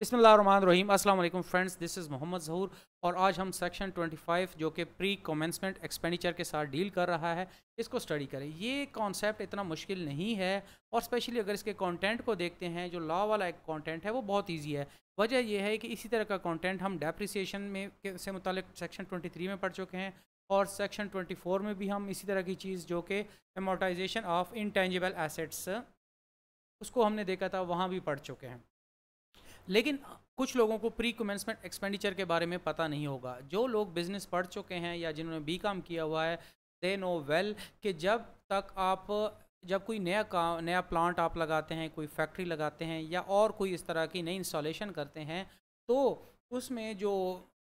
बिस्मिल्लाहिर्रहमानिर्रहीम। अस्सलाम वालेकुम फ्रेंड्स, दिस इज़ मोहम्मद ज़हूर और आज हम सेक्शन 25 जो कि प्री कमेंसमेंट एक्सपेंडिचर के साथ डील कर रहा है, इसको स्टडी करें। ये कॉन्सेप्ट इतना मुश्किल नहीं है और स्पेशली अगर इसके कंटेंट को देखते हैं, जो लॉ वाला एक कंटेंट है वो बहुत इजी है। वजह यह है कि इसी तरह का कंटेंट हम डेप्रिसिएशन में से मुतालिक सेक्शन 23 में पढ़ चुके हैं और सेक्शन 24 में भी हम इसी तरह की चीज़ जो कि एमोर्टाइजेशन ऑफ इंटेंजिबल एसेट्स उसको हमने देखा था, वहाँ भी पढ़ चुके हैं। लेकिन कुछ लोगों को प्री कमेंसमेंट एक्सपेंडिचर के बारे में पता नहीं होगा। जो लोग बिज़नेस पढ़ चुके हैं या जिन्होंने बीकॉम किया हुआ है, दे नो वेल कि जब कोई नया प्लांट आप लगाते हैं, कोई फैक्ट्री लगाते हैं या और कोई इस तरह की नई इंस्टॉलेशन करते हैं, तो उसमें जो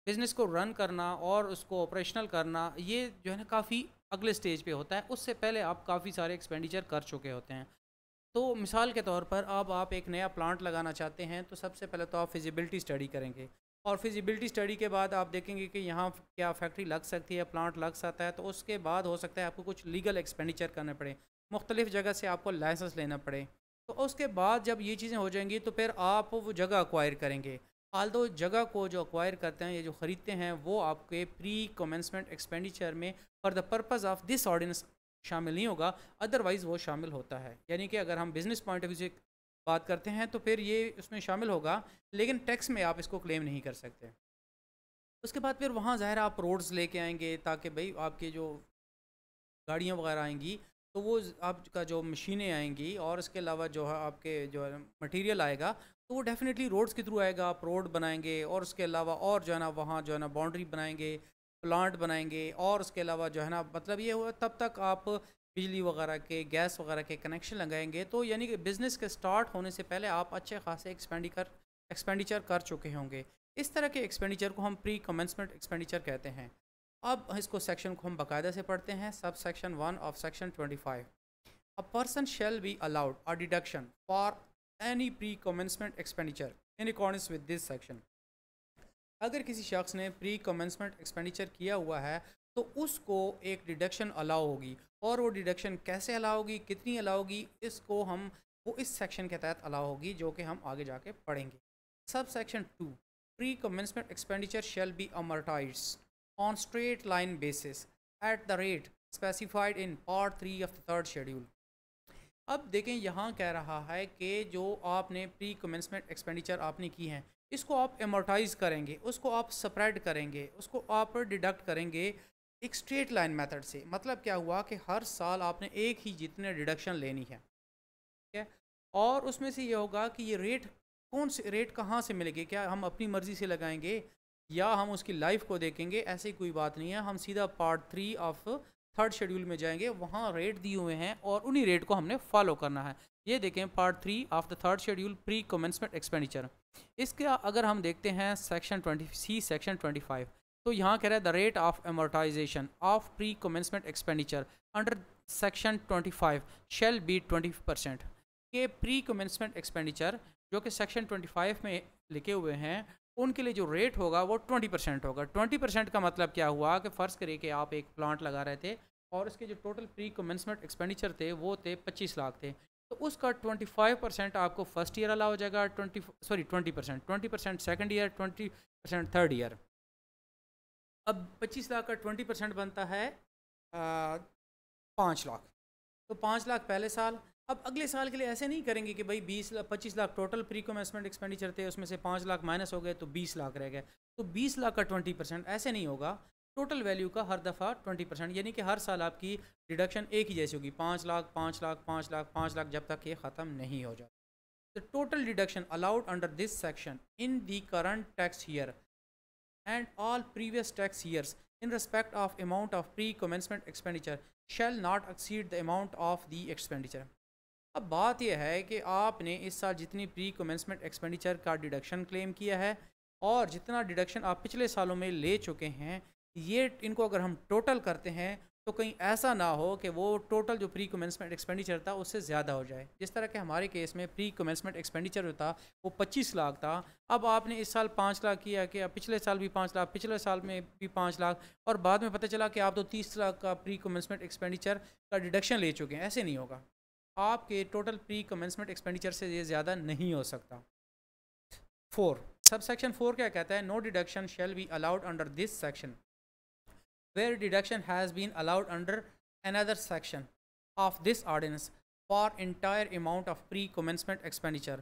बिज़नेस को रन करना और उसको ऑपरेशनल करना, ये जो है ना काफ़ी अगले स्टेज पे होता है। उससे पहले आप काफ़ी सारे एक्सपेंडिचर कर चुके होते हैं। तो मिसाल के तौर पर अब आप एक नया प्लांट लगाना चाहते हैं, तो सबसे पहले तो आप फिजिबिलिटी स्टडी करेंगे और फिजिबिलिटी स्टडी के बाद आप देखेंगे कि यहाँ क्या फैक्ट्री लग सकती है, प्लांट लग सकता है। तो उसके बाद हो सकता है आपको कुछ लीगल एक्सपेंडिचर करने पड़े, मुख्तलिफ़ जगह से आपको लाइसेंस लेना पड़े। तो उसके बाद जब ये चीज़ें हो जाएंगी तो फिर आप वो जगह एक्वायर करेंगे। आल्दो जगह को जो एक्वायर करते हैं या जो ख़रीदते हैं, वो आपके प्री कमेंसमेंट एक्सपेंडिचर में for the purpose of this ordinance शामिल नहीं होगा, अदरवाइज़ वो शामिल होता है। यानी कि अगर हम बिज़नेस पॉइंट ऑफ व्यू से बात करते हैं तो फिर ये उसमें शामिल होगा, लेकिन टैक्स में आप इसको क्लेम नहीं कर सकते। उसके बाद फिर वहाँ ज़ाहिर आप रोड्स लेके आएंगे ताकि भाई आपके जो गाड़ियाँ वगैरह आएंगी, तो वो आपका जो मशीनें आएंगी और इसके अलावा जो है आपके जो है मटेरियल आएगा, तो वो डेफिनेटली रोड्स के थ्रू आएगा। आप रोड बनाएंगे और उसके अलावा और जो है ना वहाँ जो है ना बाउंड्री बनाएंगे, प्लांट बनाएंगे और उसके अलावा जो है ना मतलब ये हुआ तब तक आप बिजली वगैरह के, गैस वगैरह के कनेक्शन लगाएंगे। तो यानी कि बिज़नेस के स्टार्ट होने से पहले आप अच्छे खासे एक्सपेंडिचर कर चुके होंगे। इस तरह के एक्सपेंडिचर को हम प्री कमेंसमेंट एक्सपेंडिचर कहते हैं। अब इसको सेक्शन को हम बाकायदा से पढ़ते हैं। Sub section 1 of section 25, a person shall be allowed a deduction for any pre commencement expenditure in accordance with this section. अगर किसी शख्स ने प्री कमेंसमेंट एक्सपेंडिचर किया हुआ है तो उसको एक डिडक्शन अलाउ होगी, और वो डिडक्शन कैसे अलाउ होगी, कितनी अलाउ होगी, इसको हम वो इस सेक्शन के तहत अलाउ होगी जो कि हम आगे जाके पढ़ेंगे। Sub section 2, pre commencement expenditure shall be amortized on straight line basis at the rate specified in part 3 of the third schedule। अब देखें, यहाँ कह रहा है कि जो आपने प्री कमेंसमेंट एक्सपेंडिचर आपने की हैं, इसको आप एमोर्टाइज़ करेंगे, उसको आप स्प्रेड करेंगे, उसको आप डिडक्ट करेंगे एक स्ट्रेट लाइन मेथड से। मतलब क्या हुआ कि हर साल आपने एक ही जितने डिडक्शन लेनी है, ठीक है। और उसमें से ये होगा कि ये रेट कौन से रेट कहाँ से मिलेगी, क्या हम अपनी मर्ज़ी से लगाएंगे या हम उसकी लाइफ को देखेंगे, ऐसी कोई बात नहीं है। हम सीधा पार्ट 3 ऑफ थर्ड शेड्यूल में जाएंगे, वहाँ रेट दिए हुए हैं और उन्हीं रेट को हमने फॉलो करना है। ये देखें, part 3 of the third schedule, pre commencement expenditure. इसका अगर हम देखते हैं सेक्शन 20 सेक्शन 25, तो यहाँ कह रहा है the rate of amortisation of pre commencement expenditure under section 25 shall be 20%। के प्री कमेंसमेंट एक्सपेंडिचर जो कि सेक्शन 25 में लिखे हुए हैं, उनके लिए जो रेट होगा वो 20% होगा। 20% का मतलब क्या हुआ कि फ़र्ज़ करिए कि आप एक प्लांट लगा रहे थे और उसके जो टोटल प्री कमेंसमेंट एक्सपेंडिचर थे वो थे 25 लाख थे। तो उसका 25% आपको फर्स्ट ईयर अलाउ हो जाएगा, 20% सेकंड ईयर, 20% थर्ड ईयर। अब 25 लाख का 20% बनता है 5 लाख। तो 5 लाख पहले साल। अब अगले साल के लिए ऐसे नहीं करेंगे कि भाई 25 lakh total pre commencement expenditure थे, उसमें से 5 लाख माइनस हो गए तो 20 लाख रह गए। तो 20 लाख का 20% ऐसे नहीं होगा। टोटल वैल्यू का हर दफ़ा 20%, यानी कि हर साल आपकी डिडक्शन एक ही जैसी होगी, 5 लाख 5 लाख 5 लाख 5 लाख, जब तक ये ख़त्म नहीं हो जाता। The total deduction allowed under this section in the current tax year and all previous tax years in respect of amount of pre-commencement expenditure shall not exceed the amount of the expenditure। अब बात यह है कि आपने इस साल जितनी pre commencement expenditure का डिडक्शन क्लेम किया है और जितना डिडक्शन आप पिछले सालों में ले चुके हैं, ये इनको अगर हम टोटल करते हैं तो कहीं ऐसा ना हो कि वो टोटल जो प्री कमेंसमेंट एक्सपेंडिचर था उससे ज़्यादा हो जाए। जिस तरह के हमारे केस में प्री कमेंसमेंट एक्सपेंडिचर जो था वो 25 लाख था। अब आपने इस साल 5 लाख किया कि पिछले साल भी 5 लाख, पिछले साल में भी 5 लाख, और बाद में पता चला कि आप तो 30 लाख का प्री कमेंसमेंट एक्सपेंडिचर का डिडक्शन ले चुके हैं। ऐसे नहीं होगा, आपके टोटल प्री कमेंसमेंट एक्सपेंडिचर से ये ज़्यादा नहीं हो सकता। 4, सब सेक्शन 4 क्या कहता है? No deduction shall be allowed under this section where deduction has been allowed under another section of this ordinance for entire amount of pre-commencement expenditure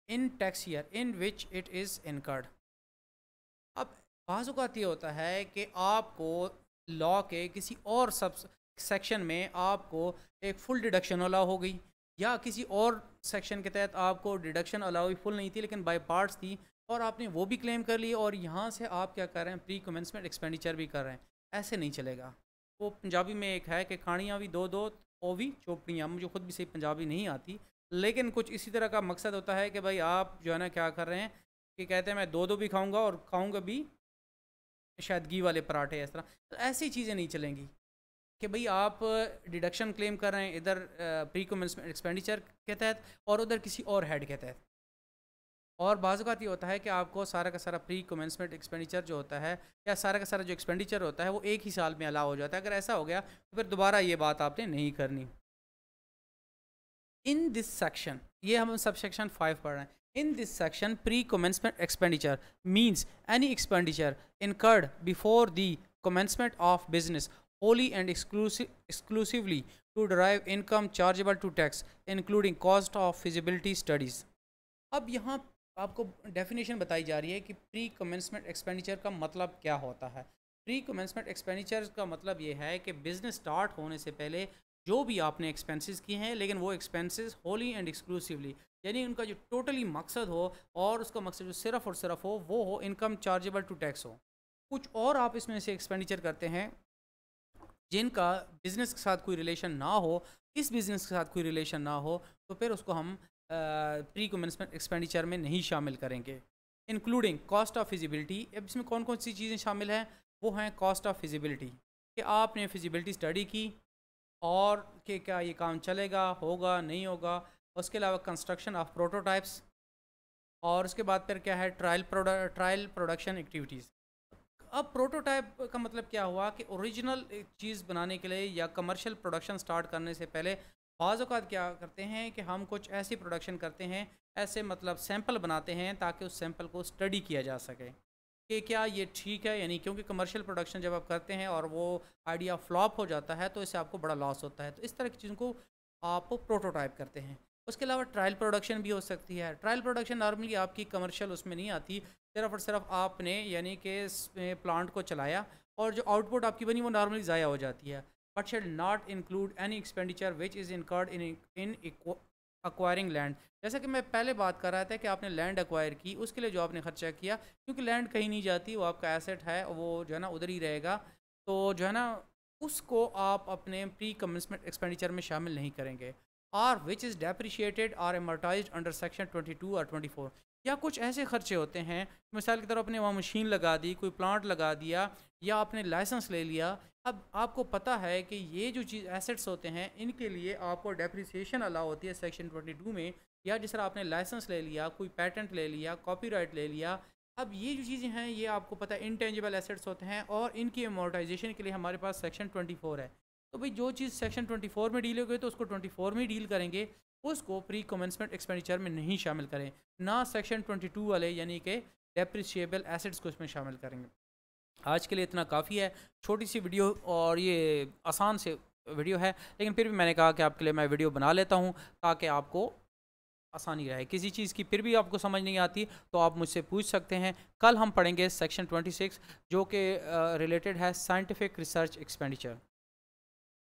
in tax year in which it is incurred. अब बाज़ औक़ात ये होता है कि आपको law के किसी और सब सेक्शन में आपको एक फुल डिडक्शन अलाउ हो गई, या किसी और सेक्शन के तहत आपको डिडक्शन अलाउ फुल नहीं थी लेकिन बाय पार्ट्स थी, और आपने वो भी क्लेम कर ली और यहाँ से आप क्या कर रहे हैं? प्री कमेंसमेंट एक्सपेंडिचर भी कर रहे हैं। ऐसे नहीं चलेगा। वो पंजाबी में एक है कि खानियाँ भी दो दो ओ भी चोपड़ियाँ, मुझे खुद भी सही पंजाबी नहीं आती, लेकिन कुछ इसी तरह का मकसद होता है कि भाई आप जो है ना क्या कर रहे हैं कि कहते हैं मैं दो दो भी खाऊंगा और खाऊंगा भी शायद घी वाले पराठे, इस तरह। तो ऐसी चीज़ें नहीं चलेंगी कि भाई आप डिडक्शन क्लेम कर रहे हैं इधर प्री कमेंसमेंट एक्सपेंडिचर के तहत और उधर किसी और हेड के तहत। और बाज़ औक़ात ये होता है कि आपको सारा का सारा प्री कमेंसमेंट एक्सपेंडिचर जो होता है या सारा का सारा जो एक्सपेंडिचर होता है वो एक ही साल में अलाउ हो जाता है। अगर ऐसा हो गया तो फिर दोबारा ये बात आपने नहीं करनी। इन दिस सेक्शन, ये हम सब सेक्शन 5 पढ़ रहे हैं। In this section pre commencement expenditure means any expenditure incurred before the commencement of business wholly and exclusively to derive income chargeable to tax including cost of feasibility studies. अब यहाँ आपको definition बताई जा रही है कि प्री कमेंसमेंट एक्सपेंडिचर का मतलब क्या होता है। प्री कमेंसमेंट एक्सपेंडिचर का मतलब ये है कि बिज़नेस स्टार्ट होने से पहले जो भी आपने एक्सपेंसेस किए हैं, लेकिन वो एक्सपेंसेस होली एंड एक्सक्लूसिवली, यानी उनका जो टोटली मकसद हो और उसका मकसद जो सिर्फ़ और सिर्फ हो वो हो इनकम चार्जेबल टू टैक्स हो। कुछ और आप इसमें से एक्सपेंडिचर करते हैं जिनका बिज़नेस के साथ कोई रिलेशन ना हो, इस बिज़नेस के साथ कोई रिलेशन ना हो, तो फिर उसको हम प्री कमेंसमेंट एक्सपेंडिचर में नहीं शामिल करेंगे। Including cost of feasibility. अब इसमें कौन कौन सी चीज़ें शामिल हैं? वो हैं कॉस्ट ऑफ फिजिबिलिटी, कि आपने फिजिबिलिटी स्टडी की और कि क्या ये काम चलेगा, होगा, नहीं होगा। उसके अलावा कंस्ट्रक्शन ऑफ प्रोटोटाइप्स, और उसके बाद फिर क्या है? Trial production activities. अब प्रोटोटाइप का मतलब क्या हुआ कि ओरिजिनल चीज़ बनाने के लिए या कमर्शियल प्रोडक्शन स्टार्ट करने से पहले बाज़ औक़ात क्या करते हैं कि हम कुछ ऐसी प्रोडक्शन करते हैं, ऐसे मतलब सैंपल बनाते हैं ताकि उस सैंपल को स्टडी किया जा सके कि क्या ये ठीक है या नहीं। क्योंकि कमर्शियल प्रोडक्शन जब आप करते हैं और वो आइडिया फ्लॉप हो जाता है तो इससे आपको बड़ा लॉस होता है। तो इस तरह की चीज़ों को आप प्रोटोटाइप करते हैं। उसके अलावा ट्रायल प्रोडक्शन भी हो सकती है। ट्रायल प्रोडक्शन नॉर्मली आपकी कमर्शियल उसमें नहीं आती, सिर्फ और सिर्फ आपने यानी कि प्लांट को चलाया और जो आउटपुट आपकी बनी वो नॉर्मली ज़ाया हो जाती है। But shall not include any expenditure which is incurred in acquiring land. जैसा कि मैं पहले बात कर रहा था कि आपने लैंड एक्वायर की, उसके लिए जो आपने खर्चा किया, क्योंकि लैंड कहीं नहीं जाती, वो आपका एसेट है, वो जो है ना उधर ही रहेगा, तो जो है ना उसको आप अपने प्री कमेंसमेंट एक्सपेंडिचर में शामिल नहीं करेंगे। और विच इज़ डेप्रिशिएटेड और एमोर्टाइज्ड अंडर सेक्शन 22 और 24। या कुछ ऐसे खर्चे होते हैं, मिसाल की तरह आपने वहाँ मशीन लगा दी, कोई प्लांट लगा दिया, या आपने लाइसेंस ले लिया। अब आपको पता है कि ये जो चीज़ एसेट्स होते हैं इनके लिए आपको डेप्रिसिएशन अलाउ होती है सेक्शन 22 में। या जिस तरह आपने लाइसेंस ले लिया, कोई पेटेंट ले लिया, कॉपीराइट ले लिया, अब ये जो चीज़ें हैं ये आपको पता है इंटेंजिबल एसेट्स होते हैं और इनकी अमोर्टाइजेशन के लिए हमारे पास सेक्शन 24 है। तो भाई जो चीज़ सेक्शन 24 में डील हो गई तो उसको 24 में डील करेंगे, उसको प्री कमेंसमेंट एक्सपेंडिचर में नहीं शामिल करें, ना सेक्शन 22 वाले यानी कि डेप्रिशिएबल एसेट्स को इसमें शामिल करेंगे। आज के लिए इतना काफ़ी है, छोटी सी वीडियो और ये आसान से वीडियो है, लेकिन फिर भी मैंने कहा कि आपके लिए मैं वीडियो बना लेता हूँ ताकि आपको आसानी रहे। किसी चीज़ की फिर भी आपको समझ नहीं आती तो आप मुझसे पूछ सकते हैं। कल हम पढ़ेंगे सेक्शन 26 जो कि रिलेटेड है साइंटिफिक रिसर्च एक्सपेंडिचर।